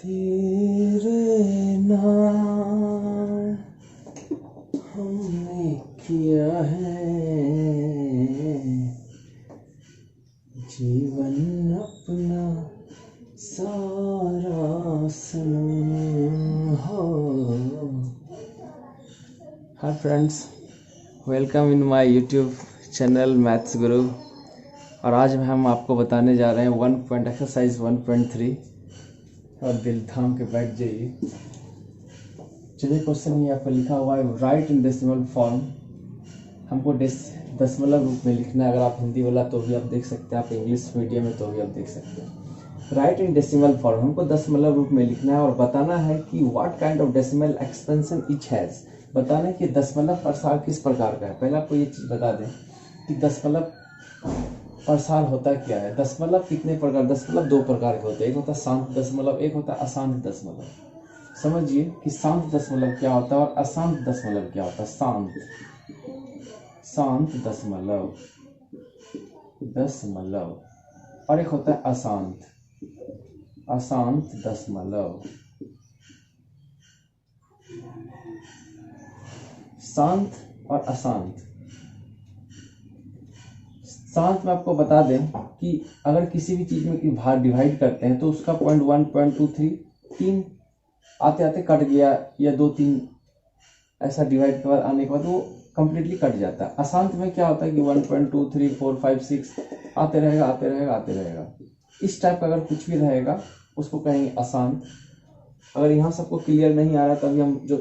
तेरे नाम हमने किया है जीवन अपना सारा सनम हो। Hi friends, welcome in my YouTube channel maths गुरु। और आज हम आपको बताने जा रहे हैं एक्सरसाइज 1.3। और दिल थाम के बैठ जाइए। चलिए, क्वेश्चन ये आपको लिखा हुआ है, राइट इन डेसिमल फॉर्म। हमको दशमलव रूप में लिखना है। अगर आप हिंदी वाला तो भी आप देख सकते हैं, आप इंग्लिश मीडियम में तो भी आप देख सकते हैं। राइट इन डेसिमल फॉर्म, हमको दशमलव रूप में लिखना है और बताना है कि what kind of decimal expansion etch has. बताना है कि दशमलव प्रसार किस प्रकार का है। पहले आपको ये चीज़ बता दें कि दशमलव प्रसार होता क्या है। दशमलव कितने प्रकार, दशमलव दो प्रकार के होते हैं। एक होता है शांत दशमलव, एक होता है अशांत दशमलव। समझिए कि शांत दशमलव क्या होता है और अशांत दशमलव क्या होता है। शांत दशमलव और एक होता है अशांत दशमलव। शांत और अशांत। शांत में आपको बता दें कि अगर किसी भी चीज में भाग डिवाइड करते हैं तो उसका 0.1, 0.23 3 आते आते कट गया, या 2, 3 ऐसा डिवाइड के बाद आने के बाद वो कंप्लीटली कट जाता है। अशांत में क्या होता है कि 1.2, 3, 4, 5, 6 आते रहेगा। इस टाइप का अगर कुछ भी रहेगा उसको कहेंगे अशांत। अगर यहाँ सबको क्लियर नहीं आ रहा तभी हम जो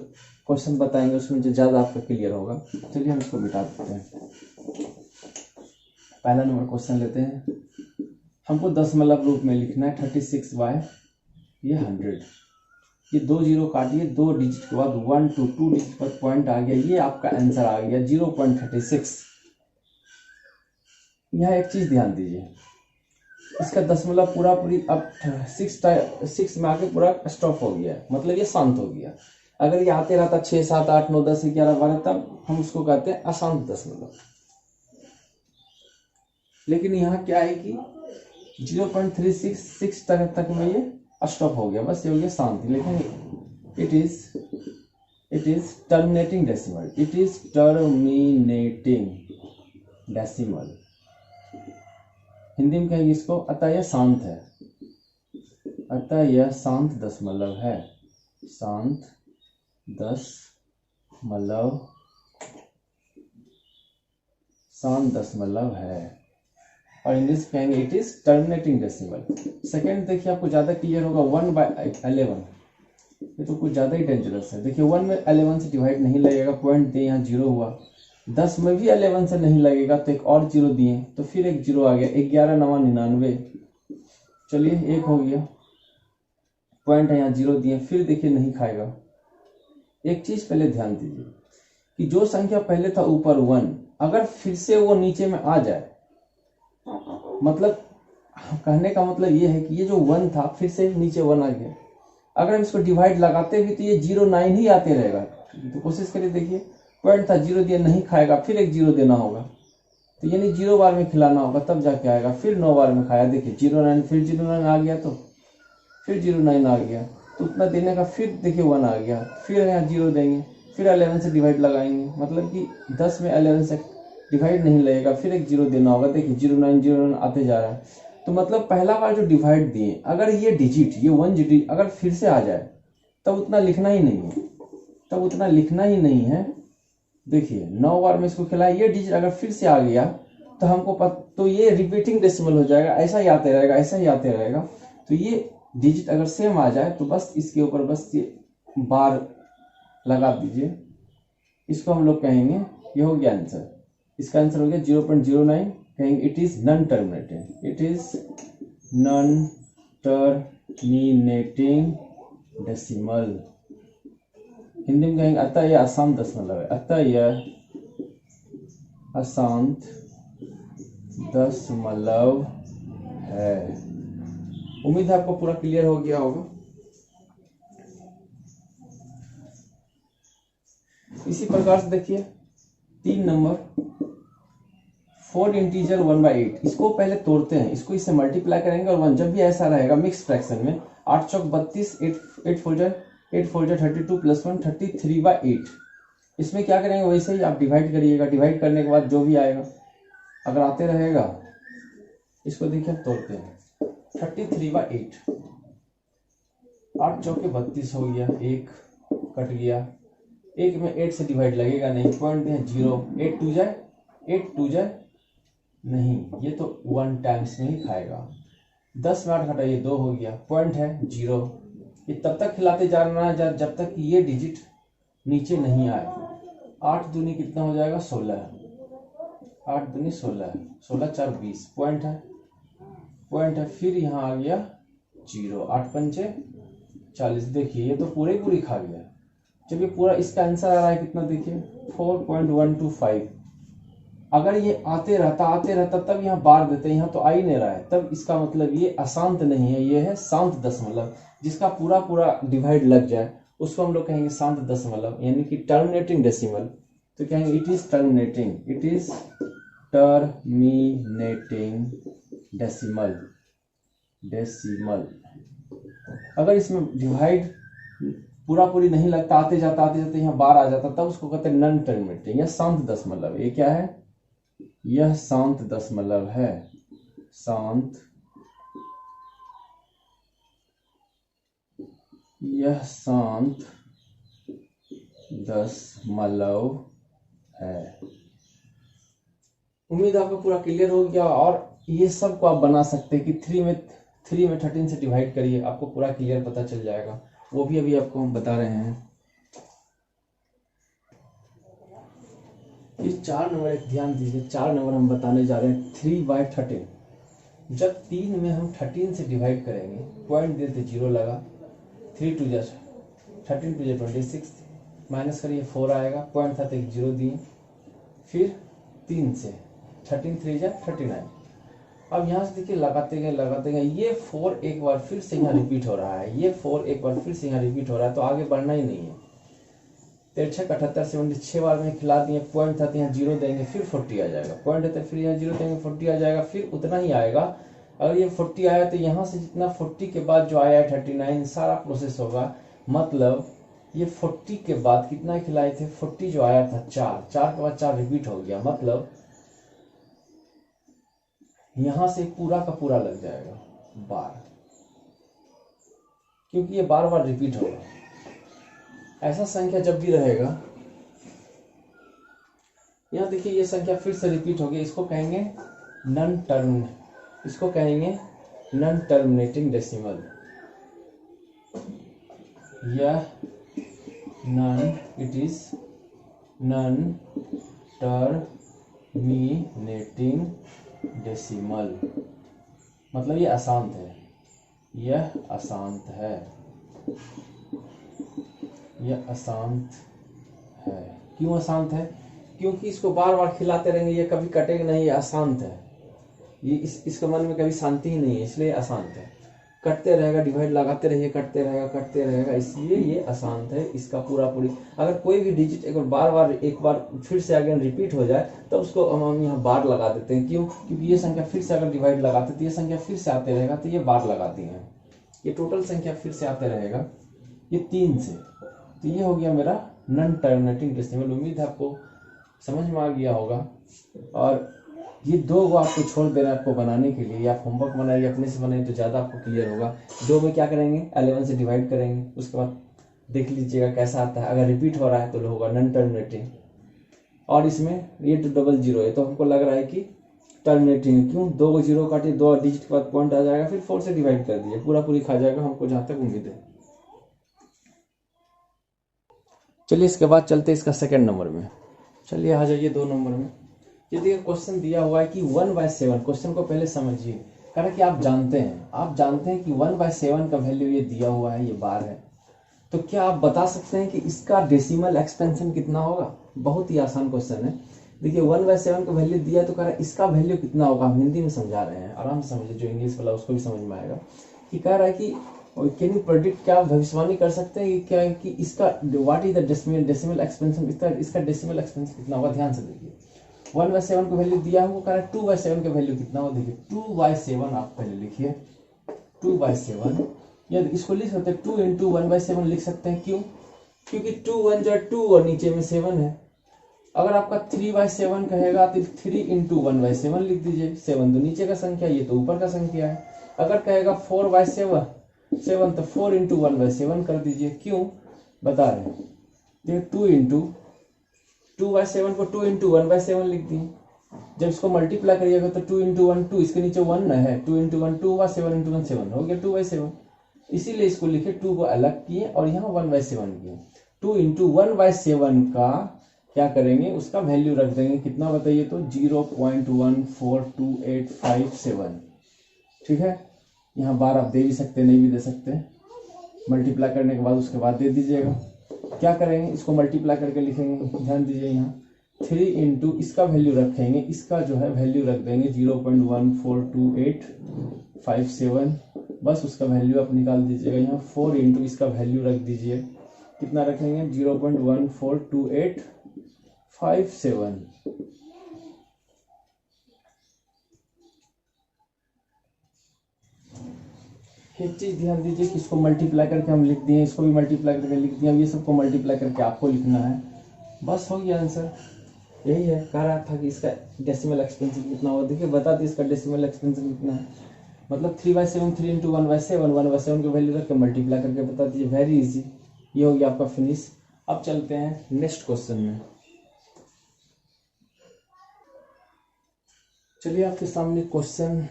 क्वेश्चन बताएंगे उसमें जो ज़्यादा आपका क्लियर होगा। चलिए हम इसको मिटा देते हैं। पहला नंबर क्वेश्चन लेते हैं। हमको दशमलव रूप में लिखना है 36 बाय ये 100। ये 2 जीरो काटिए, 2 डिजिट के बाद 1 to 2 डिजिट पर पॉइंट आ गया, ये आपका आंसर आ गया 0.36। यहाँ एक चीज ध्यान दीजिए, इसका दशमलव पूरी अब 6 में आके पूरा स्टॉप हो गया, मतलब ये शांत हो गया। अगर ये आते रहता 6, 7, 8, 9, 10, 11, 12 तब हम उसको कहते हैं अशांत दशमलव। लेकिन यहाँ क्या है कि 0.36 तक में ये स्टॉप हो गया, बस ये हो गया शांति। लेकिन it is terminating decimal. Hindi में कहेंगे इसको, अतः यह शांत है, अतः यह शांत दशमलव है। शांत दशमलव है। और इंग्लिश कहेंगे it is terminating decimal. Second देखिए, आपको ज्यादा क्लियर होगा, 1/11। ये तो कुछ ज्यादा ही डेंजरस है। देखिए 1 में 11 से डिवाइड नहीं लगेगा, पॉइंट दिए, यहाँ 0 हुआ। 10 में भी 11 से नहीं लगेगा तो एक और 0 दिए तो फिर एक 0 आ गया, 11 9 99। चलिए 1 हो गया, पॉइंट है यहाँ 0 दिए, फिर देखिए नहीं खाएगा। एक चीज पहले ध्यान दीजिए कि जो संख्या पहले था ऊपर 1, अगर फिर से वो नीचे में आ जाए, मतलब कहने का मतलब ये है कि ये जो 1 था फिर से नीचे 1 आ गया। अगर हम इसको डिवाइड लगाते भी तो ये 0 9 ही आते रहेगा। तो कोशिश करिए, देखिए पॉइंट था 0 दिया, नहीं खाएगा, फिर एक 0 देना होगा, तो यानी 0 बार में खिलाना होगा तब जाके आएगा। फिर 9 बार में खाया, देखिए 0 9, फिर 0 9 आ गया, तो फिर 0 9 आ गया, तो उतना देने का, फिर देखिए 1 आ गया, फिर यहाँ 0 देंगे, फिर 11 से डिवाइड लगाएंगे, मतलब कि 10 में 11 से डिवाइड नहीं लगेगा, फिर एक 0 देना होगा। देखिए 0 9 आते जा रहा है, तो मतलब पहला बार जो डिवाइड दिए, अगर ये डिजिट, ये 1 डिजिट अगर फिर से आ जाए तब उतना लिखना ही नहीं है, देखिए 9 बार में इसको खिलाया, ये डिजिट अगर फिर से आ गया तो हमको तो ये रिपीटिंग डेसिमल हो जाएगा, ऐसा ही आते रहेगा। तो ये डिजिट अगर सेम आ जाए तो बस इसके ऊपर बस ये बार लगा दीजिए। इसको हम लोग कहेंगे, ये हो गया आंसर। इसका आंसर हो गया 0.09। कहेंगे it is non terminating decimal. Hindi में कहेंगे अतः यह अशांत दशमलव है, अतः यह अशांत दशमलव है। उम्मीद है आपको पूरा क्लियर हो गया होगा। इसी प्रकार से देखिए 3 नंबर 4 इंटीजर 1/8, इसको पहले तोड़ते हैं, इसको इससे मल्टीप्लाई करेंगे और 1 जब भी ऐसा रहेगा मिक्स फ्रैक्शन में 8 चौक 32, 8 4 32 प्लस 1 33/8। इसमें क्या करेंगे वैसे ही आप डिवाइड करिएगा, डिवाइड करने के बाद जो भी आएगा अगर आते रहेगा, इसको देखिए तोड़ते हैं 33/8, 8 चौके 32 हो गया, एक कट गया, एक में 8 से डिवाइड लगेगा नहीं, पॉइंट है 0, 8 2 जाए नहीं, ये तो 1 टाइम्स में ही खाएगा। 10 में 8 घटाइए 2 हो गया, पॉइंट है 0। ये तब तक खिलाते जाना है जब तक ये डिजिट नीचे नहीं आए। 8 दूनी कितना हो जाएगा 16, 8 दूनी 16, 16 4 20, पॉइंट है, फिर यहाँ आ गया 0, 8 पंचे 40। देखिए ये तो पूरी खा गया। जब ये पूरा इसका आंसर आ रहा है कितना देखिए 4.125। अगर ये आते रहता तब यहाँ बार देते, यहाँ तो आ ही नहीं रहा है, तब इसका मतलब ये अशांत नहीं है, ये है शांत दशमलव। जिसका पूरा डिवाइड लग जाए उसको हम लोग कहेंगे शांत दशमलव, यानी कि टर्मिनेटिंग डेसिमल। तो कहेंगे इट इज टर्मिनेटिंग डेसिमल। अगर इसमें डिवाइड पूरी नहीं लगता, आते जाते यहाँ बार आ जाता, तब उसको कहते हैं नॉन टर्मिनेटिंग या शांत दशमलव। ये क्या है, यह शांत दशमलव है, यह शांत दशमलव है। उम्मीद आपको पूरा क्लियर हो गया। और ये सब को आप बना सकते हैं कि 3 में 13 से डिवाइड करिए, आपको पूरा क्लियर पता चल जाएगा। वो भी अभी आपको हम बता रहे हैं। ये 4 नंबर एक ध्यान दीजिए, 4 नंबर हम बताने जा रहे हैं 3/13। जब 3 में हम 13 से डिवाइड करेंगे, पॉइंट देते 0 लगा, 3 2 13 2 26, माइनस करिए 4 आएगा, पॉइंट था तो 0 दिए, फिर 3 से 13 3 39। अब यहाँ से देखिए लगाते गए ये 4 एक बार फिर से यहाँ रिपीट हो रहा है, ये 4 एक बार फिर से यहाँ रिपीट हो रहा है, तो आगे बढ़ना ही नहीं है। 6 78 76 बार में खिला दिए, पॉइंट था तो यहाँ 0 देंगे, फिर 40 आ जाएगा, पॉइंट है तो फिर यहाँ 0 देंगे, 40 आ जाएगा, फिर उतना ही आएगा। अगर ये 40 आया तो यहाँ से जितना 40 के बाद जो आया है 39 सारा प्रोसेस होगा। मतलब ये 40 के बाद कितना खिलाए थे, 40 जो आया था 4 के बाद 4 रिपीट हो गया, मतलब यहां से पूरा का पूरा लग जाएगा बार, क्योंकि ये बार बार रिपीट होगा। ऐसा संख्या जब भी रहेगा, यहां देखिए ये संख्या फिर से रिपीट होगी, इसको कहेंगे नॉन टर्मिनेटिंग डेसिमल। यह it is non terminating decimal, मतलब ये अशांत है, यह अशांत है। क्यों अशांत है, क्योंकि इसको बार बार खिलाते रहेंगे, ये कभी कटेगा नहीं, ये अशांत है, ये इसके मन में कभी शांति ही नहीं है, इसलिए अशांत है। कटते रहेगा, डिवाइड लगाते रहिए, कटते रहेगा, इसलिए ये अशांत है। इसका पूरी अगर कोई भी डिजिट एक बार फिर से अगर रिपीट हो जाए तो उसको हम यहाँ बार लगा देते हैं। क्यों, क्योंकि ये संख्या फिर से अगर डिवाइड लगाते तो ये संख्या फिर से आते रहेगा, तो ये बार लगाती है, ये टोटल संख्या फिर से आते रहेगा, ये 3 से। तो ये हो गया मेरा नॉन टर्मिनेटिंग डेसिमल। उम्मीद है आपको समझ में आ गया होगा। और ये 2 को आपको छोड़ देना है आपको बनाने के लिए, आप होमवर्क बनाइए, अपने से बनाइए तो ज़्यादा आपको क्लियर होगा। 2 में क्या करेंगे, 11 से डिवाइड करेंगे, उसके बाद देख लीजिएगा कैसा आता है। अगर रिपीट हो रहा है तो होगा नॉन टर्मिनेटिंग, और इसमें ये तो 00 है, तो हमको लग रहा है कि टर्मिनेटिंग। क्यों, 2 को 0 काटिए, 2 डिजिट के बाद पॉइंट आ जाएगा, फिर 4 से डिवाइड कर दीजिए, पूरी खा जाएगा, हमको जहाँ तक उम्मीद है। चलिए इसके बाद चलते इसका सेकेंड नंबर में। चलिए आ जाइए 2 नंबर में। ये देखिए क्वेश्चन दिया हुआ है कि 1/7, क्वेश्चन को पहले समझिए। कह रहा है कि आप जानते हैं कि 1/7 का वैल्यू ये दिया हुआ है, ये बार है, तो क्या आप बता सकते हैं कि इसका डेसिमल एक्सपेंशन कितना होगा। बहुत ही आसान क्वेश्चन है। देखिए 1/7 का वैल्यू दिया है, तो कह रहा है इसका वैल्यू कितना होगा। हम हिंदी में समझा रहे हैं, आराम से समझिए, जो इंग्लिश वाला उसको भी समझ में आएगा। कि कह रहा है कि कैन यू प्रेडिक्ट, क्या भविष्यवाणी कर सकते हैं कि क्या कि इसका what is the decimal expansion, इसका डेसिमल एक्सपेंशन कितना होगा। ध्यान से देखिए, 1/7 को वैल्यू दिया हमको, कह रहा है 2/7 का वैल्यू कितना हो। देखिए 2/7 आप पहले लिखिए, 2/7 या इसको लिख सकते हैं 2 इंटू 1/7 लिख सकते हैं। क्यों? क्योंकि 2 1 जो 2 और नीचे में 7 है। अगर आपका 3/7 कहेगा तो 3 इंटू 1/7 लिख दीजिए। 7 तो नीचे का संख्या, ये तो ऊपर का संख्या है। अगर कहेगा 4/7 तो 4 इंटू 1/7 कर दीजिए। क्यों बता रहे हैं? देखिए 2 इंटू 2/7 को 2 इंटू 1/7 लिख दिए। जब इसको मल्टीप्लाई करिएगा तो 2 इंटू 1 2, इसके नीचे 1 न है, 2 इंटू 1 2 हुआ, 7 इंटू 1 7 हो गया 2/7। इसीलिए इसको लिखे 2 को अलग किए और यहाँ 1/7 किए। 2 इंटू 1/7 का क्या करेंगे, उसका वैल्यू रख देंगे कितना बताइए तो 0.142857। ठीक है, यहाँ बार आप दे भी सकते नहीं भी दे सकते, मल्टीप्लाई करने के बाद उसके बाद दे दीजिएगा। क्या करेंगे, इसको मल्टीप्लाई करके लिखेंगे। ध्यान दीजिए यहाँ 3 इंटू इसका वैल्यू रखेंगे, इसका जो है वैल्यू रख देंगे 0.142857। बस उसका वैल्यू आप निकाल दीजिएगा। यहाँ 4 इंटू इसका वैल्यू रख दीजिए, कितना रखेंगे 0.142857। एक चीज ध्यान दीजिए कि इसको मल्टीप्लाई करके हम लिख दिए, इसको भी मल्टीप्लाई करके लिख दिए, अब ये सबको मल्टीप्लाई करके आपको लिखना है। बस हो गया आंसर। यही है, कह रहा था कि इसका डेसिमल एक्सपेंशन कितना होगा। देखिए बता दिए इसका डेसिमल एक्सपेंशन कितना है, मतलब 3/7 3 इंटू 1/7 की वैल्यू रख के मल्टीप्लाई करके बता दीजिए। वेरी इजी, ये हो गया आपका फिनिश। अब चलते हैं नेक्स्ट क्वेश्चन में। चलिए आपके सामने क्वेश्चन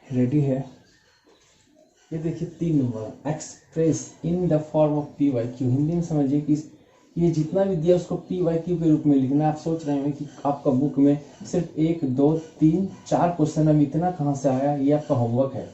रेडी है। ये देखिए 3 number, express in the form of PYQ। Hindi में समझिए कि ये जितना भी दिया उसको PYQ के रूप में लिखना है। आप सोच रहे हैं कि आपका बुक में सिर्फ 1 2 3 4 क्वेश्चन है, इतना कहाँ से आया? ये आपका होमवर्क है।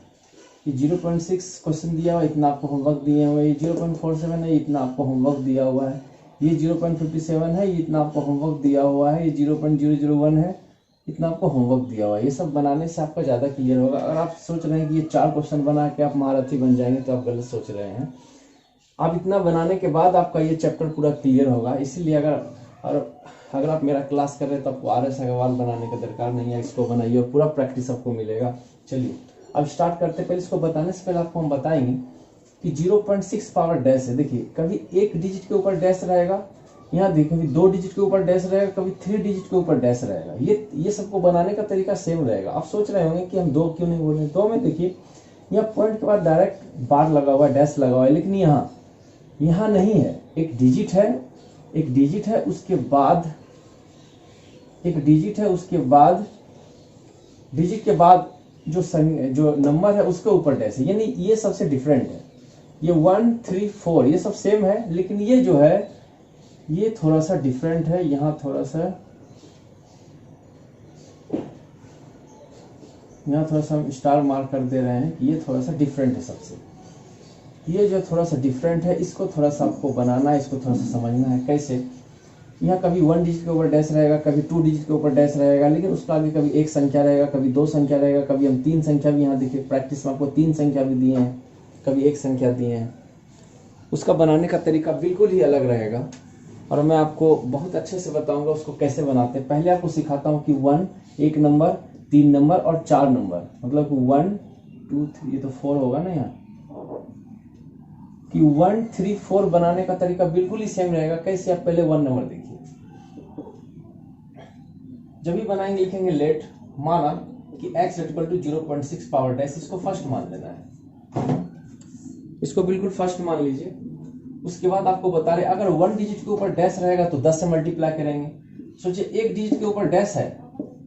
ये 0.6 क्वेश्चन दिया हुआ, इतना आपको होमवर्क दिया हुआ है। ये 0.47 है, इतना आपको होमवर्क दिया हुआ है। ये 0.57 है, इतना आपको होमवर्क दिया हुआ है। ये 0.001 है, इतना आपको होमवर्क दिया हुआ है। ये सब बनाने से आपका ज़्यादा क्लियर होगा। अगर आप सोच रहे हैं कि ये 4 क्वेश्चन बना के आप महारथी बन जाएंगे तो आप गलत सोच रहे हैं। आप इतना बनाने के बाद आपका ये चैप्टर पूरा क्लियर होगा। इसीलिए अगर आप मेरा क्लास कर रहे हैं तो आपको RS अग्रवाल बनाने का दरकार नहीं है, इसको बनाइए और पूरा प्रैक्टिस आपको मिलेगा। चलिए अब स्टार्ट करते हैं। पहले इसको बताने से पहले आपको हम बताएंगे कि 0.6 पावर डैश है। देखिए कभी 1 डिजिट के ऊपर डैश रहेगा, यहाँ देखिए कभी 2 डिजिट के ऊपर डैश रहेगा, कभी 3 डिजिट के ऊपर डैश रहेगा। ये सबको बनाने का तरीका सेम रहेगा। आप सोच रहे होंगे कि हम 2 क्यों नहीं बोल रहे। 2 में देखिए यहाँ पॉइंट के बाद डायरेक्ट बार लगा हुआ है, डैश लगा हुआ है, लेकिन यहाँ नहीं है। एक डिजिट है, उसके बाद एक डिजिट है, उसके बाद डिजिट के बाद जो नंबर है उसके ऊपर डैश है, यानी ये सबसे डिफरेंट है। ये 1 3 4 ये सब सेम है, लेकिन ये जो है ये थोड़ा सा डिफरेंट है। यहाँ थोड़ा सा हम स्टार मार्क कर दे रहे हैं कि ये थोड़ा सा डिफरेंट है सबसे। ये जो थोड़ा सा डिफरेंट है, इसको थोड़ा सा आपको बनाना है, इसको थोड़ा सा समझना है। कैसे? यहाँ कभी 1 डिजिट के ऊपर डैश रहेगा, कभी 2 डिजिट के ऊपर डैश रहेगा, लेकिन उसका आगे कभी 1 संख्या रहेगा, कभी 2 संख्या रहेगा, कभी हम 3 संख्या भी, यहाँ देखिए प्रैक्टिस में आपको 3 संख्या भी दिए हैं, कभी 1 संख्या दिए हैं। उसका बनाने का तरीका बिल्कुल ही अलग रहेगा और मैं आपको बहुत अच्छे से बताऊंगा उसको कैसे बनाते हैं। पहले आपको सिखाता हूँ कि 1 नंबर, 3 नंबर और 4 नंबर, मतलब 1 2 3, ये तो 4 होगा ना यहाँ, कि 1 3 4 बनाने का तरीका बिल्कुल ही सेम रहेगा। कैसे? आप पहले 1 नंबर देखिए। जब भी बनाएंगे लिखेंगे लेट, माना कि x equal to 0.6 power dash, इसको फर्स्ट मान लेना है, इसको बिल्कुल फर्स्ट मान लीजिए। उसके बाद आपको बता रहे अगर 1 डिजिट के ऊपर डैश रहेगा तो 10 से मल्टीप्लाई करेंगे। सोचिए 1 डिजिट के ऊपर डैश है,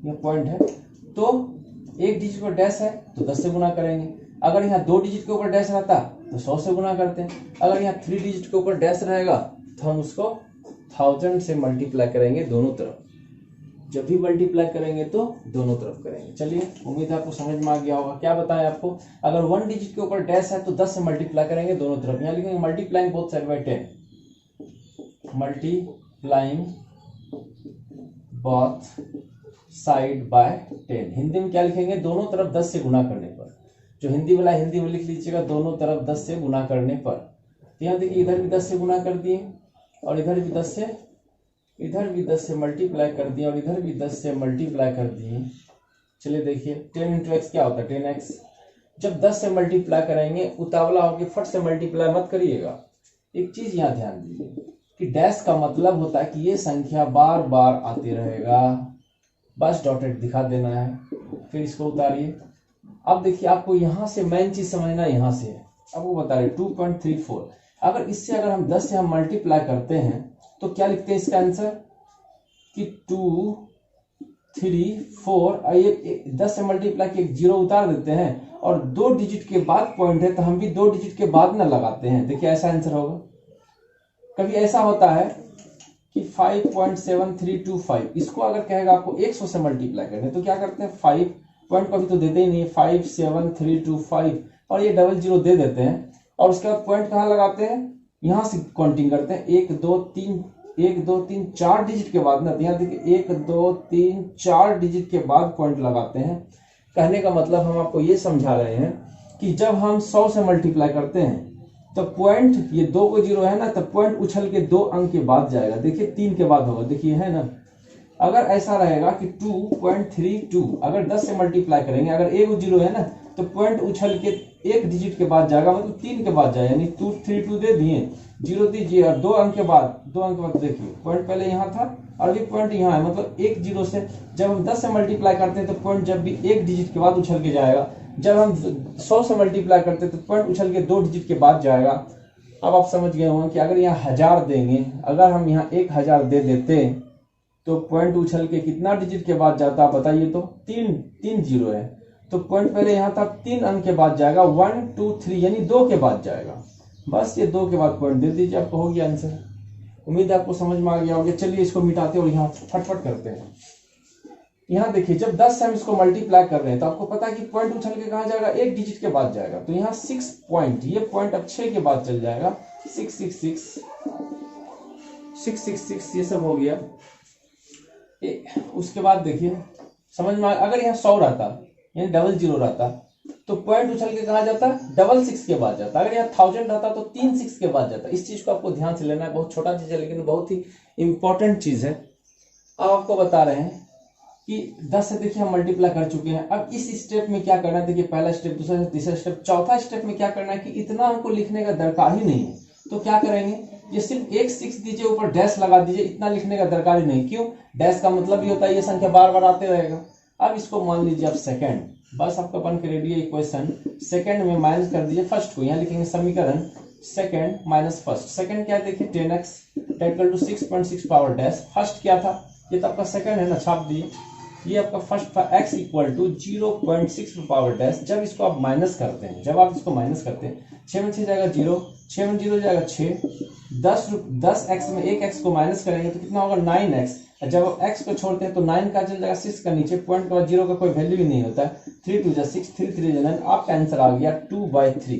ये पॉइंट है, तो 1 डिजिट पर डैश है तो 10 से गुना करेंगे। अगर यहाँ 2 डिजिट के ऊपर डैश रहता तो 100 से गुना करते हैं। अगर यहाँ 3 डिजिट के ऊपर डैश रहेगा तो हम उसको 1000 से मल्टीप्लाई करेंगे दोनों तरफ। जब भी मल्टीप्लाई करेंगे तो दोनों तरफ करेंगे। चलिए उम्मीद है आपको समझ में आ गया होगा। क्या बताया आपको? अगर 1 डिजिट के ऊपर डैश है तो 10 से मल्टीप्लाई करेंगे दोनों तरफ। यहाँ लिखेंगे multiplying both side by 10, multiplying both side by 10। Hindi में क्या लिखेंगे? दोनों तरफ 10 से गुना करने पर। जो हिंदी वाला हिंदी में लिख लीजिएगा दोनों तरफ 10 से गुना करने पर। तो यहाँ देखिए इधर भी 10 से गुना कर दिए और इधर भी 10 से इधर भी 10 से मल्टीप्लाई कर दिए और इधर भी 10 से मल्टीप्लाई कर दिए। चलिए देखिए 10 इंटू एक्स क्या होता है 10x। जब 10 से मल्टीप्लाई करेंगे उतावला होकर फट से मल्टीप्लाई मत करिएगा। एक चीज यहाँ ध्यान दीजिए कि डैश का मतलब होता है कि ये संख्या बार बार आते रहेगा, बस डॉटेड दिखा देना है, फिर इसको उतारिए। अब देखिए आपको यहां से मेन चीज समझना यहां से है। अब वो बता रहे 2.34, अगर इससे अगर हम 10 से हम मल्टीप्लाई करते हैं तो क्या लिखते हैं इसका आंसर कि 2 3 4, ये 10 से मल्टीप्लाई के एक जीरो उतार देते हैं और 2 डिजिट के बाद पॉइंट है तो हम भी 2 डिजिट के बाद ना लगाते हैं। देखिए ऐसा आंसर होगा। कभी ऐसा होता है कि 5.7325, इसको अगर कहेगा आपको 100 से मल्टीप्लाई करने तो क्या करते हैं 5 पॉइंट कभी तो देते ही नहीं है 57325 और ये डबल जीरो दे देते हैं और उसके बाद पॉइंट कहाँ लगाते हैं, यहां से काउंटिंग करते हैं 1 2 3 4 डिजिट के बाद ना, यहाँ देखिए 1 2 3 4 डिजिट के बाद पॉइंट लगाते हैं। कहने का मतलब हम आपको ये समझा रहे हैं कि जब हम 100 से मल्टीप्लाई करते हैं तो पॉइंट ये 2 को जीरो है ना, तो पॉइंट उछल के 2 अंक के बाद जाएगा। देखिए 3 के बाद होगा, देखिए है ना। अगर ऐसा रहेगा कि 2.32 अगर 10 से मल्टीप्लाई करेंगे, अगर एक जीरो है ना तो पॉइंट उछल के 1 डिजिट के बाद जाएगा, मतलब 3 के बाद जाएगा, यानी 232 दे दिए, जीरो दीजिए और 2 अंक के बाद देखिए पॉइंट पहले यहाँ था और अभी पॉइंट यहाँ है, मतलब 1 जीरो से जब हम 10 से मल्टीप्लाई करते हैं तो पॉइंट जब भी 1 डिजिट के बाद उछल के जाएगा, जब हम 100 से मल्टीप्लाई करते हैं तो पॉइंट उछल के 2 डिजिट के बाद जाएगा। अब आप समझ गए होंगे कि अगर यहाँ 1000 देंगे, अगर हम यहाँ 1000 दे देते तो पॉइंट उछल के कितना डिजिट के बाद जाता है बताइए तो 3 जीरो है तो पॉइंट पहले यहाँ था 3 अंक के बाद जाएगा 1 2 3 यानी 2 के बाद जाएगा। बस ये 2 के बाद पॉइंट दे दीजिए, आपको हो गया आंसर। उम्मीद है आपको समझ में आ गया होगा। चलिए इसको मिटाते और यहाँ फटफट करते हैं। यहाँ देखिए जब 10 से हम इसको मल्टीप्लाई कर रहे हैं तो आपको पता है कि पॉइंट उछल के कहाँ जाएगा, 1 डिजिट के बाद जाएगा। तो यहाँ 6 पॉइंट, ये पॉइंट अब 6 के बाद चल जाएगा, 666 ये सब हो गया। उसके बाद देखिए समझ में अगर यहाँ 100 रहता यानी डबल जीरो रहता तो पॉइंट उछल के कहा जाता, 666 के बाद जाता। अगर यहाँ 1000 रहता तो 3 6 के बाद जाता। इस चीज को आपको ध्यान से लेना है, बहुत छोटा चीज है लेकिन बहुत ही इंपॉर्टेंट चीज है। अब आपको बता रहे हैं कि 10 से देखिए हम मल्टीप्लाई कर चुके हैं। अब इस स्टेप में क्या करना है, देखिए पहला स्टेप, दूसरा स्टेप, तीसरा स्टेप, चौथा स्टेप में क्या करना है कि इतना हमको लिखने का दरकार ही नहीं है। तो क्या करेंगे, ये सिर्फ एक 6 दीजिए, ऊपर डैश लगा दीजिए, इतना लिखने का दरकार ही नहीं। क्यों, डैश का मतलब ही होता है ये संख्या बार बार आते रहेगा। अब इसको मान लीजिए आप सेकंड, बस आपका बन के रेडी है इक्वेशन। सेकंड में माइनस कर दीजिए फर्स्ट को, यहाँ लिखेंगे समीकरण सेकंड माइनस फर्स्ट। सेकंड क्या है देखिए 10x equal to 6.6 power dash. First क्या था, ये तो आपका सेकंड है ना, छाप दिए। ये आपका फर्स्ट था x equal to 0.6 power dash. जब इसको आप माइनस करते हैं, जब आप इसको माइनस करते हैं, 6 में 6 जाएगा 0, 6 में 0 जाएगा 6, 10x में 1x को माइनस करेंगे तो कितना होगा 9x। जब आप x को छोड़ते हैं तो 9 का चल जाएगा 6 का नीचे, पॉइंट के बाद 0 का कोई वैल्यू ही नहीं होता है। 3 2 6, 3 3 9, आपका आंसर आ गया 2/3।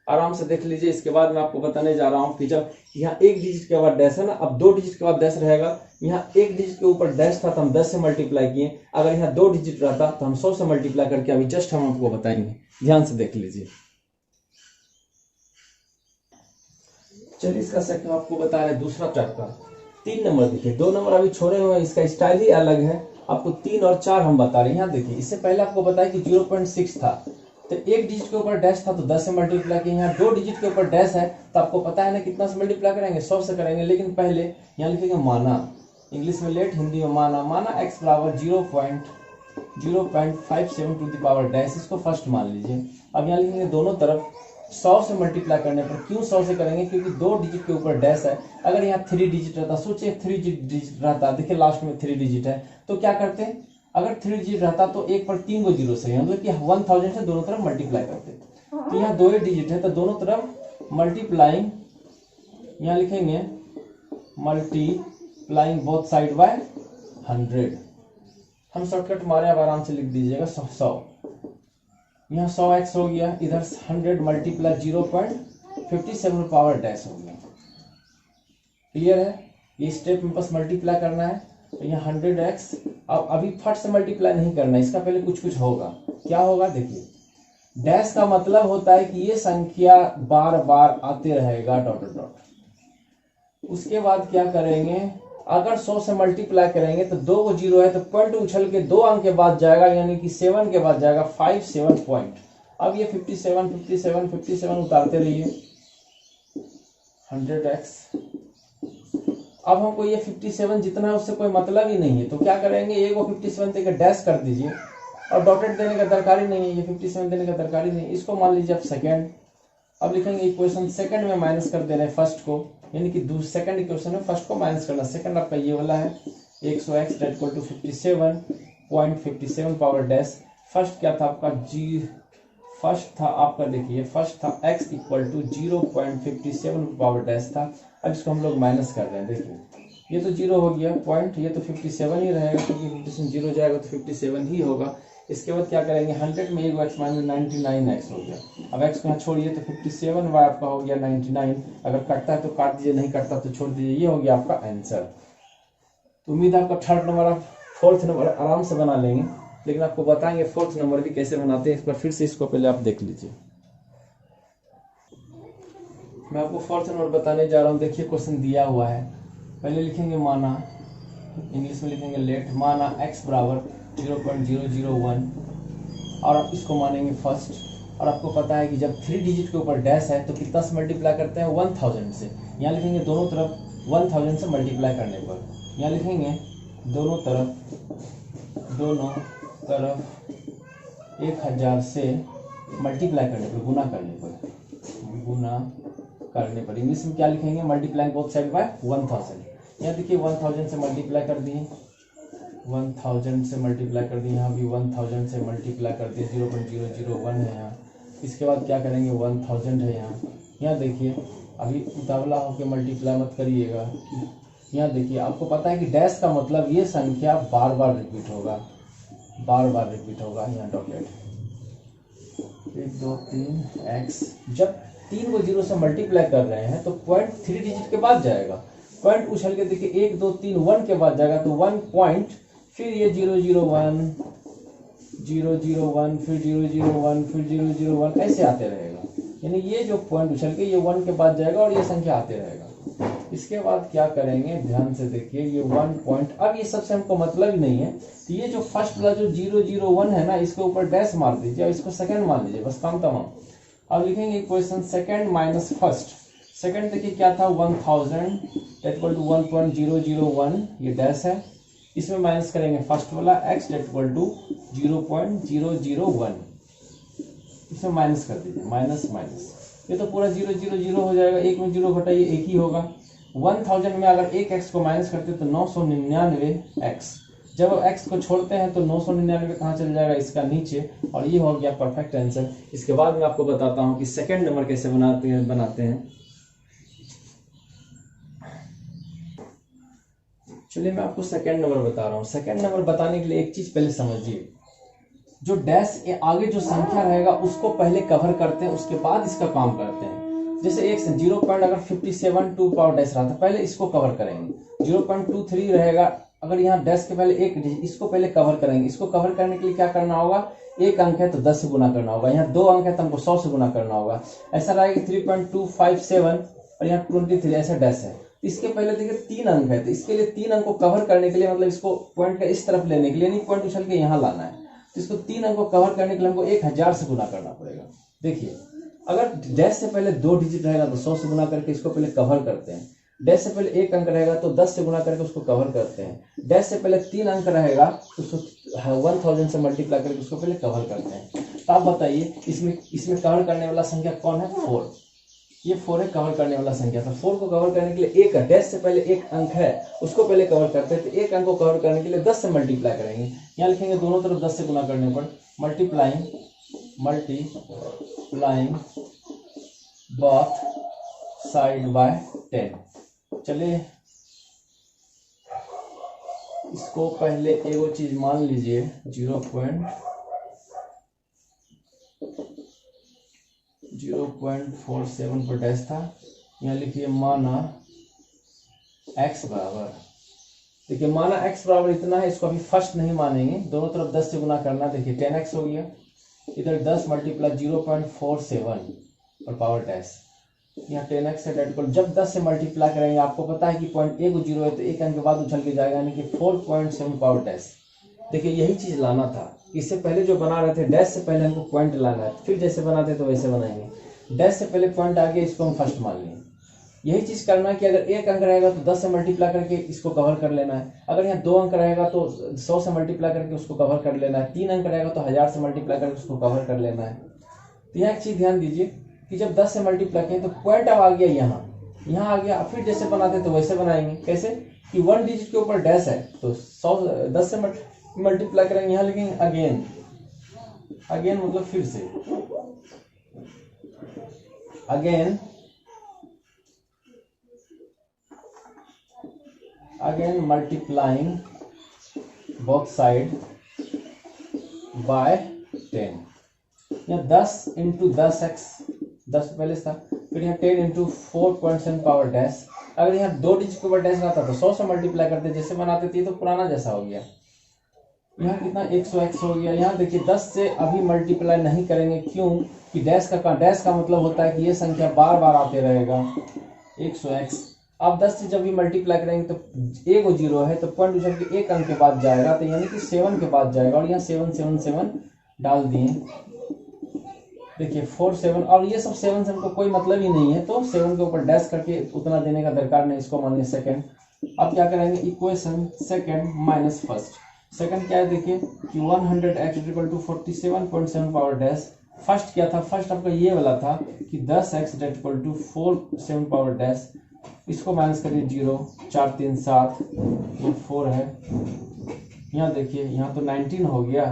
आराम से देख लीजिए। इसके बाद मैं आपको बताने जा रहा हूं कि जब यहाँ 1 डिजिट के बाद डैश है ना, अब 2 डिजिट के बाद डैश रहेगा। यहाँ 1 डिजिट के ऊपर डैश था तो हम 10 से मल्टीप्लाई किए। अगर यहाँ 2 डिजिट रहता तो हम 100 से मल्टीप्लाई करके अभी जस्ट हम आपको बताएंगे। ध्यान से देख लीजिए। चलिए इसका सेकंड आपको बता रहे दूसरा चैप्टर 3 नंबर देखिए। 2 नंबर अभी छोड़े हुए हैं, इसका स्टाइल ही अलग है। आपको 3 और 4 हम बता रहे हैं। यहाँ देखिए इससे पहले आपको बताया कि 0.6 था तो 1 डिजिट के ऊपर डैश था तो 10 से मल्टीप्लाई किए। यहाँ 2 डिजिट के ऊपर डैश है तो आपको पता है ना कितना से मल्टीप्लाई करेंगे, 100 से करेंगे। लेकिन पहले यहाँ लिखेंगे माना, इंग्लिश में लेट, हिंदी में माना x बराबर 0.57 टू द पावर डैश। इसको फर्स्ट मान लीजिए। अब यहाँ लिखेंगे दोनों तरफ 100 से मल्टीप्लाई करने पर। क्यों 100 से करेंगे, क्योंकि 2 डिजिट के ऊपर डैश है। अगर यहाँ 3 डिजिट रहता, सोचिए 3 डिजिट रहता, देखिए लास्ट में 3 डिजिट है तो क्या करते हैं, अगर 3 डिजिट रहता तो 1 पर 3 को जीरो से, मतलब कि 1000 से दोनों तरफ मल्टीप्लाई करते। तो यहाँ 2 डिजिट है तो दोनों तरफ मल्टीप्लाइंग, यहाँ लिखेंगे मल्टीप्लाइंग बोथ साइड बाय 100। हम शॉर्टकट मारे, अब आराम से लिख दीजिएगा 100। यहाँ 100x हो गया, इधर 100 मल्टीप्लाई 0.57 पावर डैश हो गया। क्लियर है, ये स्टेप में बस मल्टीप्लाई करना है। तो यहाँ 100x, अब अभी फट से मल्टीप्लाई नहीं करना, इसका पहले कुछ होगा। क्या होगा देखिए, डैश का मतलब होता है कि ये संख्या बार बार आते रहेगा डॉट डॉट। उसके बाद क्या करेंगे, अगर 100 से मल्टीप्लाई करेंगे तो 2 को 0 है तो पॉइंट उछल के 2 अंक के बाद जाएगा, यानी कि 7 के बाद जाएगा 57 पॉइंट। अब ये 57 57 57 उतारते रहिए 100x। अब हमको ये 57 जितना है उससे कोई मतलब ही नहीं है, तो क्या करेंगे, एक को 57 देकर डैश कर दीजिए और डॉटेड देने का दरकार ही नहीं है, ये 57 देने का दरकार ही नहीं है। इसको मान लीजिए अब सेकेंड। अब लिखेंगे इक्वेशन सेकंड में माइनस कर दे रहे हैं फर्स्ट को, यानी कि सेकंड इक्वेशन में फर्स्ट को माइनस करना। सेकंड आपका ये वाला है 100x equal to 57.57 power dash. First क्या था आपका फर्स्ट था आपका, देखिए फर्स्ट था x equal to 0.57 power dash था। अब इसको हम लोग माइनस कर रहे हैं, देखिए ये तो 0 हो गया पॉइंट, ये तो 57 ही रहेगा क्योंकि 57 0 जाएगा तो 57 ही होगा। इसके बाद क्या करेंगे, 100 में 1x माइनस 99x हो गया। अब x को यहाँ छोड़िए तो 57y आपका हो गया 99। अगर कटता है तो काट दीजिए, नहीं कटता तो छोड़ दीजिए। ये हो गया आपका आंसर। तो उम्मीद है आपका थर्ड नंबर आप फोर्थ नंबर आराम से बना लेंगे, लेकिन आपको बताएंगे फोर्थ नंबर भी कैसे बनाते हैं। इस पर फिर से इसको पहले आप देख लीजिए। मैं आपको फोर्थ नंबर बताने जा रहा हूँ। देखिए क्वेश्चन दिया हुआ है, पहले लिखेंगे माना, इंग्लिश में लिखेंगे लेट, माना x बराबर 0.001 और आप इसको मानेंगे फर्स्ट। और आपको पता है कि जब 3 डिजिट के ऊपर डैश है तो कितना से मल्टीप्लाई करते हैं, 1000 से। यहाँ लिखेंगे दोनों तरफ 1000 से मल्टीप्लाई करने पर, यहाँ लिखेंगे दोनों तरफ 1000 से मल्टीप्लाई करने पर, गुना करने पर इंग्लिश में क्या लिखेंगे, मल्टीप्लाई बोथ साइड बाय 1000। यहाँ देखिए 1000 से मल्टीप्लाई कर दिए, 1000 से मल्टीप्लाई कर दिए, यहाँ भी 1000 से मल्टीप्लाई कर दिए, 0.001 है यहाँ। इसके बाद क्या करेंगे, 1000 है यहाँ देखिए अभी उतावला होकर मल्टीप्लाई मत करिएगा। यहाँ देखिए आपको पता है कि डैश का मतलब ये संख्या बार बार रिपीट होगा, यहाँ डॉटेड 1 2 3 x। जब 3 को 0 से मल्टीप्लाई कर रहे हैं तो पॉइंट 3 डिजिट के बाद जाएगा, पॉइंट उछल के देखिए 1 2 3 1 के बाद जाएगा तो 1 पॉइंट, फिर ये 001 फिर 001 फिर 001 ऐसे आते रहेगा, यानी ये जो पॉइंट उछल के ये 1 के बाद जाएगा और ये संख्या आते रहेगा। इसके बाद क्या करेंगे, ध्यान से देखिए ये 1 पॉइंट। अब ये सबसे हमको मतलब ही नहीं है, तो ये जो फर्स्ट वाला जो 001 है ना, इसके ऊपर डैश मार दीजिए और इसको सेकंड मान लीजिए, बस काम तमाम। अब लिखेंगे equation second minus first. Second देखिए क्या था, 1000 इक्वल टू 1.001, ये डैश है, इसमें माइनस करेंगे फर्स्ट वाला x इक्वल टू 0.001, इसमें माइनस कर दीजिए, माइनस ये तो पूरा 0 हो जाएगा, एक में 0 घटाइए एक ही होगा। 1000 में अगर एक x को माइनस करते तो 999x, जब x को छोड़ते हैं तो 999 कहाँ चल जाएगा, इसका नीचे, और ये हो गया परफेक्ट आंसर। इसके बाद मैं आपको बताता हूँ कि सेकंड नंबर कैसे बनाते हैं। चलिए मैं आपको सेकंड नंबर बता रहा हूँ। सेकंड नंबर बताने के लिए एक चीज पहले समझिए, जो डैश आगे जो संख्या रहेगा उसको पहले कवर करते हैं, उसके बाद इसका काम करते हैं। जैसे एक 0 पॉइंट अगर 57 2 पावर डैश रहा था, पहले इसको कवर करेंगे। 0.23 रहेगा, अगर यहाँ डैश के पहले एक इसको पहले कवर करेंगे। इसको कवर करने के लिए क्या करना होगा, एक अंक है तो 10 से गुना करना होगा, यहाँ 2 अंक है तो हमको 100 से गुना करना होगा। ऐसा रहेगा 3.257 और यहाँ 23 ऐसा डैश है। इसके पहले देखिए 3 अंक है, तो इसके लिए 3 अंक को कवर करने के लिए, मतलब इसको पॉइंट का इस तरफ लेने के लिए, नहीं पॉइंट उछल के यहाँ लाना है, तो इसको 3 अंक को कवर करने के लिए हमको 1000 से गुना करना पड़ेगा। देखिए अगर डैश से पहले 2 डिजिट रहेगा तो 100 से गुना करके इसको पहले कवर करते हैं। डैश से पहले 1 अंक रहेगा तो 10 से गुना करके उसको कवर करते हैं। डैश से पहले 3 अंक रहेगा तो उसको 1000 से मल्टीप्लाई करके उसको पहले कवर करते हैं। तो आप बताइए इसमें कवर करने वाला संख्या कौन है, 4। ये 4 है कवर करने वाला संख्या। तो 4 को कवर करने के लिए एक डैश से पहले 1 अंक है उसको पहले कवर करते हैं, तो 1 अंक को कवर करने के लिए 10 से मल्टीप्लाई करेंगे। यहाँ लिखेंगे दोनों तरफ 10 से गुना करने पर, मल्टीप्लाइंग बोथ साइड बाय 10। चलिए इसको पहले एगो चीज मान लीजिए, 0.47 पर डैश था। यहाँ लिखिए माना x बराबर, देखिए माना x बराबर इतना है, इसको अभी फर्स्ट नहीं मानेंगे, दोनों तरफ 10 से गुना करना। देखिए 10x हो गया, इधर 10 मल्टीप्लाई 0.47 और पावर डैश यहाँ 10x है डेट इक्वल, जब 10 से मल्टीप्लाई करेंगे आपको पता है कि पॉइंट ए को 0 है तो एक अंक के बाद उछल के जाएगा, यानी कि 4.7 पावर डैश। देखिए यही चीज लाना था, इससे पहले जो बना रहे थे डैश से पहले हमको पॉइंट लाना है, फिर जैसे बनाते तो वैसे बनाएंगे। डैश से पहले पॉइंट आ गया, इसको हम फर्स्ट मान लेंगे। यही चीज करना है कि अगर एक अंक रहेगा तो 10 से मल्टीप्लाई करके इसको कवर कर लेना है, अगर यहाँ 2 अंक रहेगा तो 100 से मल्टीप्लाई करके उसको कवर कर लेना है, 3 अंक रहेगा तो 1000 से मल्टीप्लाई करके उसको कवर कर लेना है। तो यहाँ एक चीज ध्यान दीजिए कि जब 10 से मल्टीप्लाई करें तो पॉइंट अब आ गया यहाँ आ गया, फिर जैसे बनाते तो वैसे बनाएंगे। कैसे कि 1 डिजिट के ऊपर डैश है तो 10 से मल्टीप्लाई करेंगे, यहाँ लिखेंगे अगेन मतलब फिर से, again multiplying both side by 10। यहाँ 10 इंटू 10x, 10 पहले था, फिर यहाँ 10 इंटू 4.7 पावर डैश। अगर यहाँ 2 डिजिट के ऊपर डैश रहता तो 100 से मल्टीप्लाई करते जैसे बनाते थे, तो पुराना जैसा हो गया। यहाँ कितना 100x हो गया। यहाँ देखिए 10 से अभी मल्टीप्लाई नहीं करेंगे, क्यों कि डैश का मतलब होता है कि ये संख्या बार बार आते रहेगा 100x। अब 10 से जब भी मल्टीप्लाई करेंगे तो ए को 0 है तो पॉइंट उछल के एक अंक के बाद जाएगा, तो यानी कि 7 के बाद जाएगा, और यहाँ 7 डाल दिए। देखिए 4 7, और ये सब 7 को कोई मतलब ही नहीं है, तो 7 के ऊपर डैश करके उतना देने का दरकार नहीं, इसको मान लिया सेकंड। अब क्या करेंगे, equation second minus first. Second क्या है देखिए कि 100x equal to 47.7 power dash. First क्या था, फर्स्ट आपका ये वाला था कि 10x equal to 47 power dash. इसको माइनस करिए 0, 4 3 7, ये 4 है। यहाँ देखिए यहाँ तो 19 हो गया,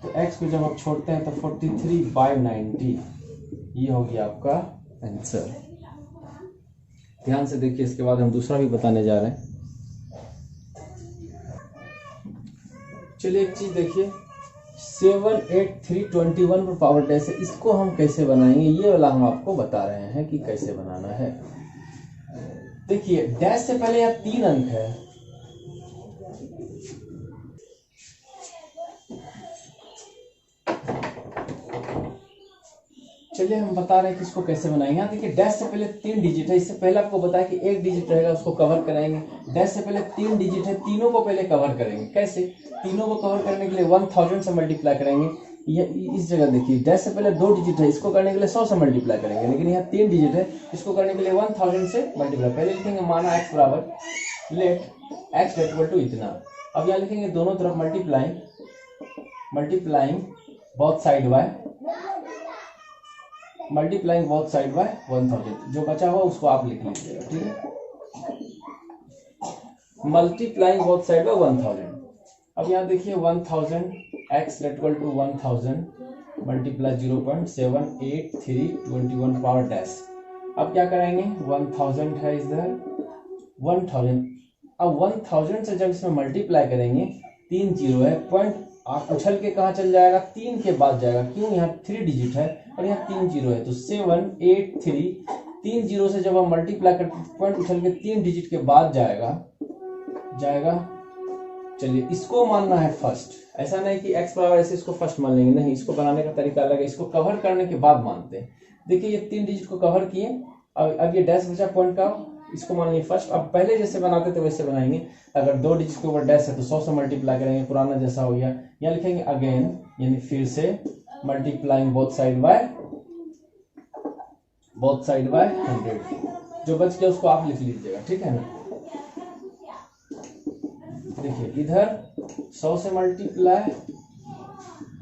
तो x को जब आप छोड़ते हैं तो 43/90, ये हो गया आपका आंसर। ध्यान से देखिए, इसके बाद हम दूसरा भी बताने जा रहे हैं। चलिए एक चीज देखिए, 78321 पर पावर डैश है, इसको हम कैसे बनाएंगे, ये वाला हम आपको बता रहे हैं कि कैसे बनाना है। देखिए डैश से पहले यहाँ 3 अंक है, चलिए हम बता रहे हैं कि इसको कैसे बनाएंगे। यहाँ देखिए डैश से पहले 3 डिजिट है, इससे पहले आपको बताया कि 1 डिजिट रहेगा उसको कवर कराएंगे। डैश से पहले 3 डिजिट है, तीनों को पहले कवर करेंगे। कैसे, तीनों को कवर करने के लिए 1000 से मल्टीप्लाई करेंगे। ये इस जगह देखिए डैश से पहले 2 डिजिट है, इसको करने के लिए 100 से मल्टीप्लाई करेंगे, लेकिन यहाँ 3 डिजिट है, इसको करने के लिए 1000 से मल्टीप्लाई। पहले लिखेंगे माना x बराबर लेट x इक्वल टू इतना। अब यहाँ लिखेंगे दोनों तरफ मल्टीप्लाइंग बोथ साइड बाय 1000। जो बचा हुआ उसको आप लिख लीजिएगा, ठीक है, मल्टीप्लाइंग बोथ साइड बाय 1000। अब यहाँ देखिए 1000 x equal to 1000 multiply 0.78321 power dash. अब क्या करेंगे, 1000 है इधर 1000। अब 1000 से जब इसमें मल्टीप्लाई करेंगे 3 0 है, पॉइंट आप उछल के कहाँ चल जाएगा, 3 के बाद जाएगा, क्यों यहाँ 3 डिजिट है और यहाँ 3 0 है, तो 783 3 0 से जब हम मल्टीप्लाई करते पॉइंट उछल के 3 डिजिट के बाद जाएगा। चलिए इसको मानना है फर्स्ट, ऐसा नहीं कि x बराबर ऐसे इसको फर्स्ट मान लेंगे, नहीं, इसको बनाने का तरीका अलग है, इसको कवर करने के बाद मानते हैं। देखिए ये 3 डिजिट को कवर किए, अब ये डैश बचा पॉइंट का, इसको मान लिया फर्स्ट। अब पहले जैसे बनाते थे वैसे बनाएंगे। अगर 2 डिजिट के ऊपर डैश है तो 100 से मल्टीप्लाई करेंगे, पुराना जैसा हो गया। यहाँ लिखेंगे अगेन, यानी फिर से मल्टीप्लाइंग बोथ साइड बाय 100। जो बच गया उसको आप लिख लीजिएगा, ठीक है ना। देखिए इधर 100 से मल्टीप्लाई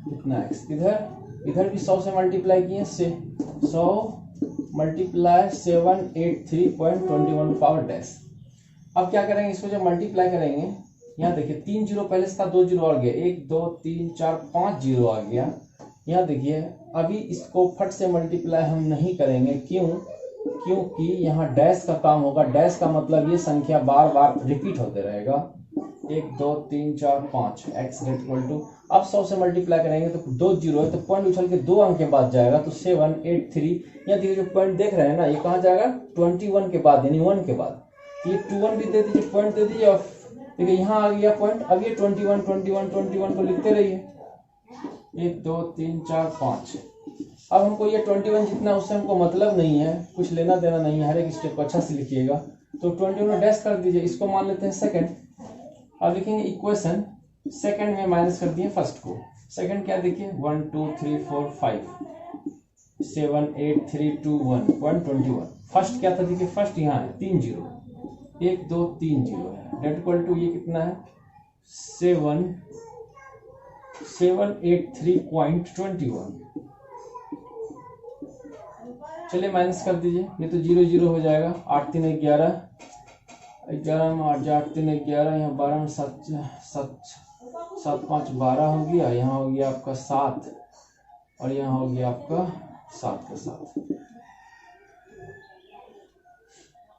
कितना x, इधर भी 100 से मल्टीप्लाई किए, से 100 मल्टीप्लाई 783.21 पावर डैश। अब क्या करेंगे, इसको जब मल्टीप्लाई करेंगे, यहाँ देखिए 3 0 पहले से था, 2 0 और गया, 1 2 3 4 5 0 आ गया। यहाँ देखिए अभी इसको फट से मल्टीप्लाई हम नहीं करेंगे, क्योंकि यहाँ डैश का काम होगा। डैश का मतलब ये संख्या बार बार रिपीट होते रहेगा, 1 2 3 4 5 x इक्वल टू। अब 100 से मल्टीप्लाई करेंगे तो 2 0 है, तो पॉइंट उछल के 2 अंक के बाद जाएगा, तो 783। यहाँ देखिए जो पॉइंट देख रहे हैं ना, ये कहाँ जाएगा, 21 के बाद, यानी 1 के बाद। ये 21 भी दे दीजिए, पॉइंट दे दीजिए, और देखिए यहाँ आ गया पॉइंट। अब ये 21 को लिखते रहिए, 1 2 3 4 5, अब हमको ये 21 जितना उससे हमको मतलब नहीं है, कुछ लेना देना नहीं है, हर एक स्टेप को अच्छा से लिखिएगा। तो 21 डैश कर दीजिए, इसको मान लेते हैं सेकंड। अब लिखेंगे इक्वेशन, सेकंड में माइनस कर दिए फर्स्ट को। सेकंड क्या देखिए 1 2 3 4 5 7 8 3 2 1 121। फर्स्ट क्या था देखिए, फर्स्ट यहाँ है 3 जीरो, 1 2 3 जीरो है, डेट इक्वल टू ये कितना है 7783.21। चलिए माइनस कर दीजिए, ये तो 0 0 हो जाएगा। 8 3 11, 11 में 8 8 3 11, यहाँ 12 में 7 7 5 12 हो गया, यहाँ हो गया आपका 7 और यहाँ हो गया आपका 7 का 7।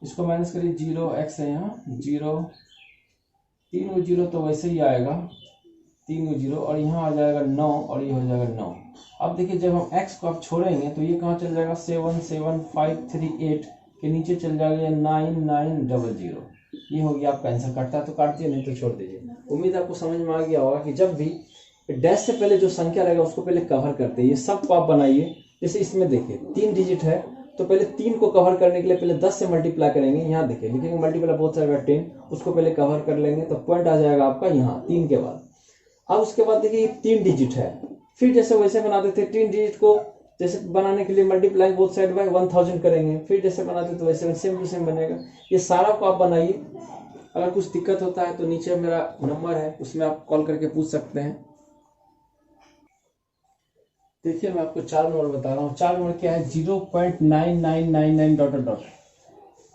इसको माइनस करिए, 0 x है यहाँ 0, 3 0 तो वैसे ही आएगा 3 0, और यहाँ आ जाएगा 9 और ये हो जाएगा 9। अब देखिए जब हम x को आप छोड़ेंगे तो ये कहाँ चल जाएगा 7 7 5 3 8 के नीचे चल जाएगा 9 9 0 0। ये हो गया आपका आंसर। काटता है तो काट दिए, नहीं तो छोड़ दीजिए। उम्मीद आपको समझ में आ गया होगा कि जब भी डैश से पहले जो संख्या रहेगा उसको पहले कवर करते हैं। ये सब को आप बनाइए। जैसे इसमें देखिए 3 डिजिट है तो पहले 3 को कवर करने के लिए पहले 10 से मल्टीप्लाई करेंगे। यहाँ देखिए लिखेंगे मल्टीप्लाई बहुत सारा 10, उसको पहले कवर कर लेंगे तो पॉइंट आ जाएगा आपका यहाँ 3 के बाद। अब उसके बाद देखिए 3 डिजिट है, फिर जैसे वैसे बनाते थे 3 डिजिट को जैसे बनाने के लिए मल्टीप्लाई बोथ साइड बाय 1000 करेंगे, फिर जैसे बनाते तो वैसे सेम टू सेम बनेगा। ये सारा को आप बनाइए। अगर कुछ दिक्कत होता है तो नीचे मेरा नंबर है, उसमें आप कॉल करके पूछ सकते हैं। देखिए मैं आपको 4 नंबर बता रहा हूँ। 4 नंबर क्या है 0.9999 डॉट डॉट,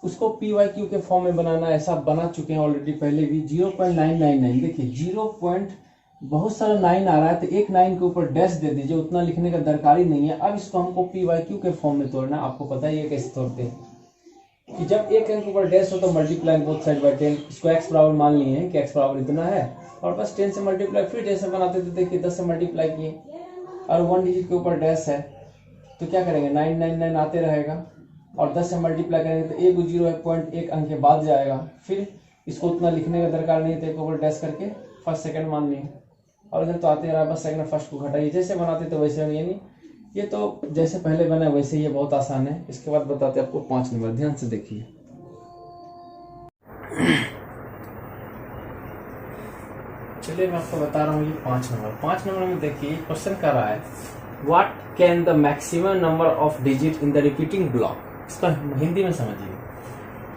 उसको PYQ के फॉर्म में बनाना है। ऐसा बना चुके हैं ऑलरेडी पहले भी। 0.999 देखिए 0 पॉइंट बहुत सारा 9 आ रहा है तो एक 9 के ऊपर डैश दे दीजिए, उतना लिखने का दरकार ही नहीं है। अब इसको हमको PYQ के फॉर्म में तोड़ना, आपको पता ही है कैसे तोड़ते हैं कि जब एक अंक के ऊपर डैश हो तो मल्टीप्लाई बोथ साइड बाय 10। इसको x बराबर मान लिए हैं कि x बराबर इतना है और बस 10 से मल्टीप्लाई। फिर जैसे बनाते थे देखिए 10 से मल्टीप्लाई किए और 1 डिजिट के ऊपर डैश है तो क्या करेंगे 999 आते रहेगा और 10 से मल्टीप्लाई करेंगे तो एक 0 है, पॉइंट एक अंक के बाद जाएगा। फिर इसको उतना लिखने का दरकार नहीं था, एक ऊपर डैश करके फर्स्ट सेकंड मान लिए और इधर तो आते रहा, बस सेकंड फर्स्ट को घटाइए। जैसे बनाते तो वैसे, यानी ये तो जैसे पहले बना वैसे ये बहुत आसान है। इसके बाद बताते हैं आपको 5 नंबर, ध्यान से देखिए। चलिए मैं आपको बता रहा हूँ ये 5 नंबर। 5 नंबर में देखिए क्वेश्चन कर रहा है what can the maximum number of digit in the repeating block. इसका हिंदी में समझिए।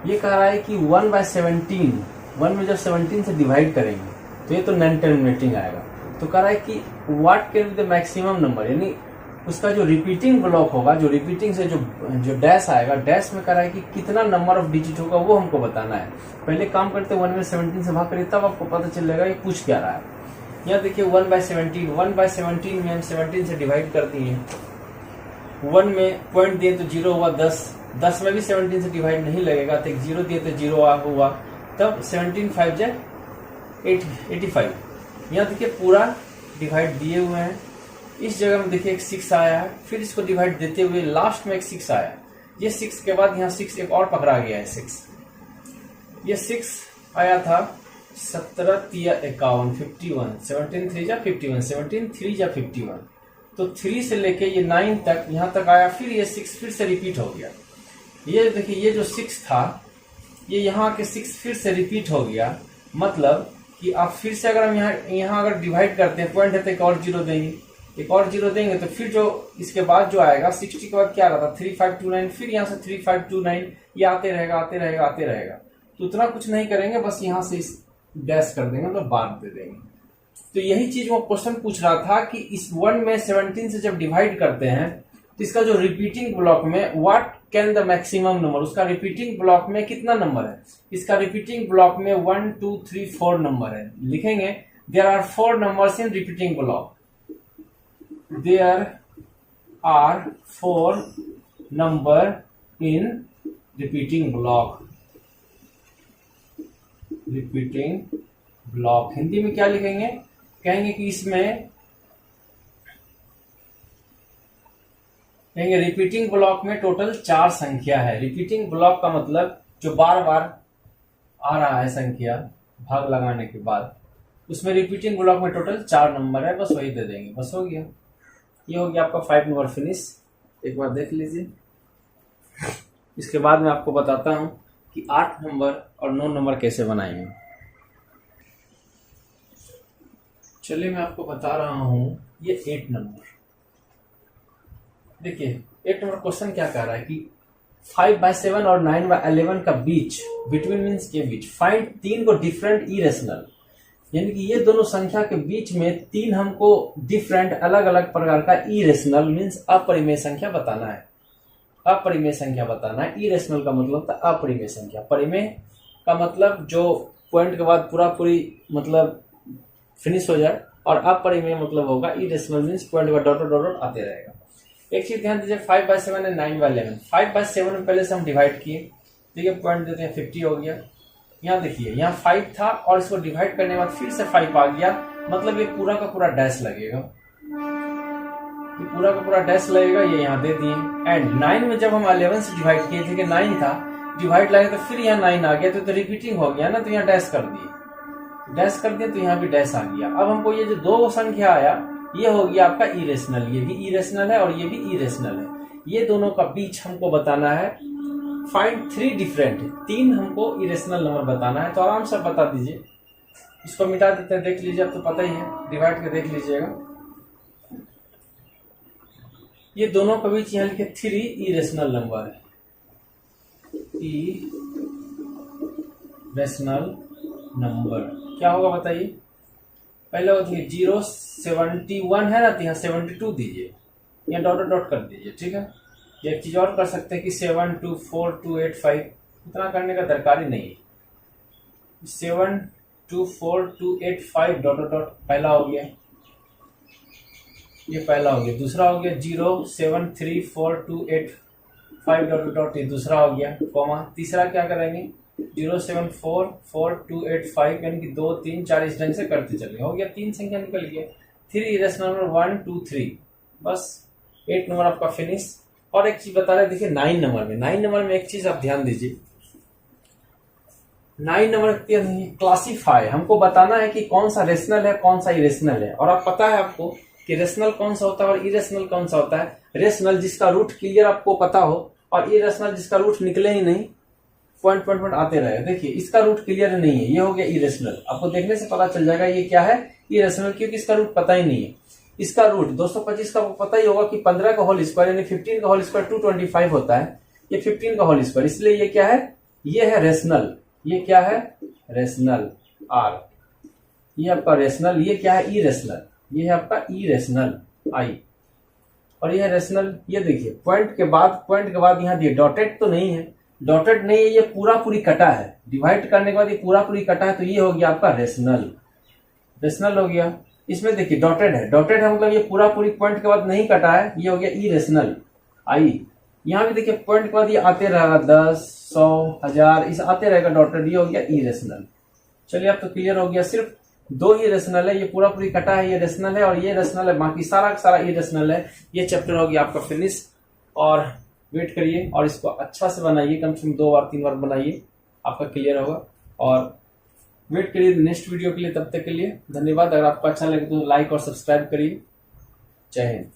ये कह रहा है कि 1/17, 1 में जब 17 से डिवाइड करेंगे तो ये तो नॉन टर्मिनेटिंग आएगा। तो कह रहा है कि what can be the maximum number, यानी उसका जो रिपीटिंग ब्लॉक होगा, जो रिपीटिंग से जो डैश आएगा, डैश में कह रहा है कि कितना नंबर ऑफ डिजिट होगा वो हमको बताना है। पहले काम करते 1 में 17 से भाग करिए तब आपको पता चलेगा ये पूछ क्या रहा है। यहाँ देखिए 1/17, 1/17 में हम 17 से डिवाइड कर दिए। 1 में पॉइंट दिए तो 0 हुआ, 10 में भी 17 से डिवाइड नहीं लगेगा तो 0 दिए तो 0 हुआ, तब 17 5 जा 85। यहाँ देखिए पूरा डिवाइड दिए हुए हैं। इस जगह में देखिए एक 6 आया है, फिर इसको डिवाइड देते हुए लास्ट में एक 6 आया। ये 6 के बाद यहाँ 6 एक और पकड़ा गया है 6। ये 6 आया था 17 3 51 51, 17 3 जा 51, 17 3 जा 51। तो 3 से लेके ये 9 तक यहाँ तक आया, फिर ये 6 फिर से रिपीट हो गया। ये देखिए ये जो 6 था ये यहाँ के 6 फिर से रिपीट हो गया। मतलब कि आप फिर से अगर हम यहाँ अगर डिवाइड करते हैं, पॉइंट है तो एक और 0 देंगे, एक और 0 देंगे तो फिर जो इसके बाद जो आएगा 60 के बाद क्या रहता 3529, फिर यहाँ से 3529, ये आते रहेगा आते रहेगा आते रहेगा। तो उतना कुछ नहीं करेंगे, बस यहाँ से इस डैश कर देंगे, मतलब बांट दे देंगे। तो यही चीज वो क्वेश्चन पूछ रहा था कि इस 1 में 17 से जब डिवाइड करते हैं तो इसका जो रिपीटिंग ब्लॉक में what can the maximum number, उसका रिपीटिंग ब्लॉक में कितना नंबर है। इसका रिपीटिंग ब्लॉक में 1 2 3 4 नंबर है। लिखेंगे there are 4 numbers in repeating block, there are 4 number in repeating block. Repeating block Hindi में क्या लिखेंगे, कहेंगे कि इसमें कहेंगे रिपीटिंग ब्लॉक में टोटल 4 संख्या है। रिपीटिंग ब्लॉक का मतलब जो बार बार आ रहा है संख्या भाग लगाने के बाद, उसमें रिपीटिंग ब्लॉक में टोटल 4 नंबर है, बस वही दे देंगे, बस हो गया। ये हो गया आपका 5 नंबर फिनिश। एक बार देख लीजिए। इसके बाद मैं आपको बताता हूं कि 8 नंबर और 9 नंबर कैसे बनाएंगे। चलिए मैं आपको बता रहा हूं, ये 8 नंबर। देखिए 8 नंबर क्वेश्चन क्या कह रहा है कि 5/7 और 9/11 का बीच, बिटवीन मीन्स के बीच, फाइंड 3 को डिफरेंट इरेशनल, यानी कि ये दोनों संख्या के बीच में 3 हमको डिफरेंट अलग अलग प्रकार का इरेशनल मीन्स अपरिमेय संख्या बताना है। अपरिमेय संख्या बताना है। इरेशनल का मतलब था अपरिमेय संख्या। परिमेय का मतलब जो पॉइंट के बाद पूरी मतलब फिनिश हो जाए, और अपरिमेय मतलब होगा इरेशनल मीन्स पॉइंट का डॉट डॉट आते रहेगा। एक चीज ध्यान दीजिए, 5/7 एंड 9/11। 5/7 में पहले से हम डिवाइड किए, ठीक है, पॉइंट देते हैं 50 हो गया। यहाँ देखिए, यहाँ 5 था और इसको डिवाइड करने के बाद फिर से 5 आ गया, मतलब ये पूरा का पूरा डैश लगेगा, ये पूरा का पूरा डैश लगेगा, ये यहाँ दे दिए। एंड 9 में जब हम 11 से डिवाइड किए थे कि 9 था, डिवाइड लगे तो फिर यहाँ 9 आ गया, तो रिपीटिंग हो गया ना, तो यहाँ डैश कर दिए, तो यहाँ भी डैश आ गया। अब हमको ये जो दो संख्या आया, ये हो गया आपका इरेशनल, ये भी इरेशनल है और ये भी इरेशनल है। ये दोनों का बीच हमको बताना है। फाइंड 3 डिफरेंट, 3 हमको इरेशनल नंबर बताना है। तो आराम से बता दीजिए, इसको मिटा देते हैं, देख लीजिए, अब तो पता ही है, डिवाइड के देख लीजिएगा। ये दोनों के बीच यहाँ लिखे 3 इरेशनल नंबर है, इरेशनल नंबर क्या होगा बताइए। पहले वो देखिए 0 71 है ना, तो यहाँ 72 दीजिए, यहाँ डॉट डॉट कर दीजिए, ठीक है। ये एक चीज और कर सकते हैं कि 724285, इतना करने का दरकार ही नहीं है। 724285 डॉट डॉट पहला हो गया, ये पहला हो गया। दूसरा हो गया 0734285 डॉट डॉट, ये दूसरा हो गया, कॉमा। तीसरा क्या करेंगे 0744285, यानी कि 2 3 4 इस ढंग से करते चले, हो गया 3 संख्या निकल गया। 3 इरेशनल नंबर 1 2 3, बस 8 नंबर आपका फिनिश। और एक चीज बता रहे, देखिए 9 नंबर में एक चीज आप ध्यान दीजिए, 9 नंबर क्लासीफाई, हमको बताना है कि कौन सा रेशनल है कौन सा इरेशनल है। और आप पता है आपको कि रेशनल कौन सा होता है और इरेशनल कौन सा होता है। रेशनल जिसका रूट क्लियर आपको पता हो, और इरेशनल जिसका रूट निकले ही नहीं, पॉइंट आते रहे। देखिए इसका रूट क्लियर नहीं है, ये हो गया इरेशनल। आपको देखने से पता चल जाएगा ये क्या है, इरेशनल, क्योंकि इसका रूट पता ही नहीं है। इसका रूट 225 का पता ही होगा कि 15 का होल स्क्वायर यानी 15 का होल स्क्वायर 225 होता है, ये 15 का होल स्क्वायर, इसलिए ये क्या है, ये है रेशनल। ये क्या है, रेशनल आर। ये आपका रेशनल, ये क्या है, इरेशनल, ये है आपका इरेशनल आई। और ये है रेशनल। ये देखिए पॉइंट के बाद यहाँ दिए, डॉटेड तो नहीं है, डॉटेड नहीं है, ये पूरी कटा है, डिवाइड करने के बाद ये पूरी कटा है, तो ये हो गया आपका रेशनल हो गया। इसमें देखिए डॉटेड है मतलब ये पूरी पॉइंट के बाद नहीं कटा है, ये हो गया इरेशनल आई। यहाँ भी देखिए पॉइंट के बाद ये आते रहेगा, 10 100 1000 इस आते रहेगा डॉटेड, ये हो गया इरेशनल। चलिए अब तो क्लियर हो गया, सिर्फ 2 ही रेशनल है, ये पूरी कटा है, ये रेशनल है और ये रेशनल है, बाकी सारा का सारा इरेशनल है। ये चैप्टर हो गया आपका फिनिश। और वेट करिए और इसको अच्छा से बनाइए, कम से कम 2 बार 3 बार बनाइए, आपका क्लियर होगा। और वेट करिए नेक्स्ट वीडियो के लिए, तब तक के लिए धन्यवाद। अगर आपको अच्छा लगे तो लाइक और सब्सक्राइब करिए। जय हिंद।